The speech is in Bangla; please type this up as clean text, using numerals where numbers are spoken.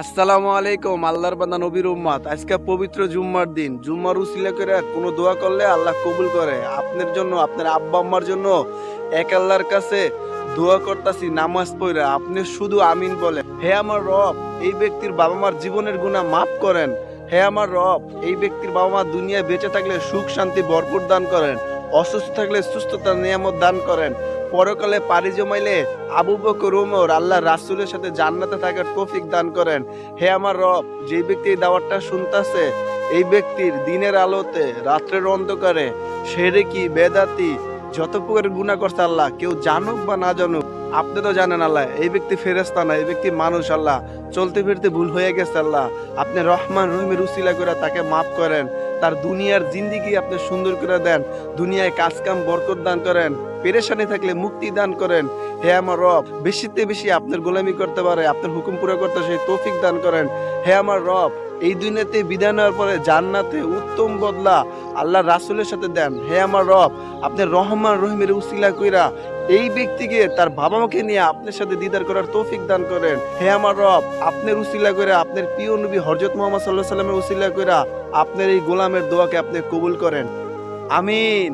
আসসালামু আলাইকুম। আল্লাহর বান্দা নবীর উম্মত, আজকে পবিত্র জুম্মার দিন। জুম্মার উসিলা করে কোনো দোয়া করলে আল্লাহ কবুল করে। আপনার জন্য, আপনার আব্বা আম্মার জন্য এক আল্লাহর কাছে দোয়া করতাছি, নামাজ পড়ে আপনি শুধু আমিন বলেন। হে আমার রব, এই ব্যক্তির বাবা মার জীবনের গুনাহ মাফ করেন। হে আমার রব, এই ব্যক্তির বাবা মা দুনিয়ায় বেঁচে থাকলে সুখ শান্তি ভরপুর দান করেন, অসুস্থ থাকলে সুস্থতার নিয়ামত দান করেন, পরকালে পাড়ি জমাইলে আবু বকর ওমর আল্লাহ রাসূলের সাথে জান্নাতে থাকার তৌফিক দান করেন। হে আমার রব, যে ব্যক্তি এই দাওয়াতটা শুনতাছে, এই ব্যক্তির দিনের আলোতে রাত্রের অন্ধকারে শিরকি বেদাতি যত প্রকার গুনাহ করছে আল্লাহ, কেউ জানুক বা না জানুক, আপনি তো জানেন আল্লাহ, এই ব্যক্তি ফেরেশতা না, এই ব্যক্তি মানুষ আল্লাহ, চলতে ফিরতে ভুল হয়ে গেছে আল্লাহ, আপনি রহমান রহিমের উসিলা করে তাকে মাফ করেন, তার দুনিয়ার জিন্দেগি আপনি সুন্দর করে দেন, দুনিয়ায় কাজ কাম বরকত দান করেন, পেরেশানি থাকলে মুক্তি দান করেন। হে আমার রব, বেশিতে বেশি আপনার গোলামি করতে পারে, আপনার হুকুম পুরো করতে সেই তৌফিক দান করেন। হে আমার রব, এই দুনিয়াতে বিদায় নেওয়ার পরে জান্নাতে উত্তম বদলা আল্লাহ রাসূলের সাথে দেন। হে আমার রব, আপনি রহমান রহিমের উসিলা কইরা এই ব্যক্তিকে তার বাবা মাকে নিয়ে আপনার সাথে দিদার করার তৌফিক দান করেন। হে আমার রব, আপনার উসিলা করে, আপনার প্রিয় নবী হযরত মুহাম্মদ সাল্লাল্লাহু আলাইহি সাল্লামের উসিলা কইরা আপনার এই গোলামের দোয়াকে আপনি কবুল করেন। আমিন।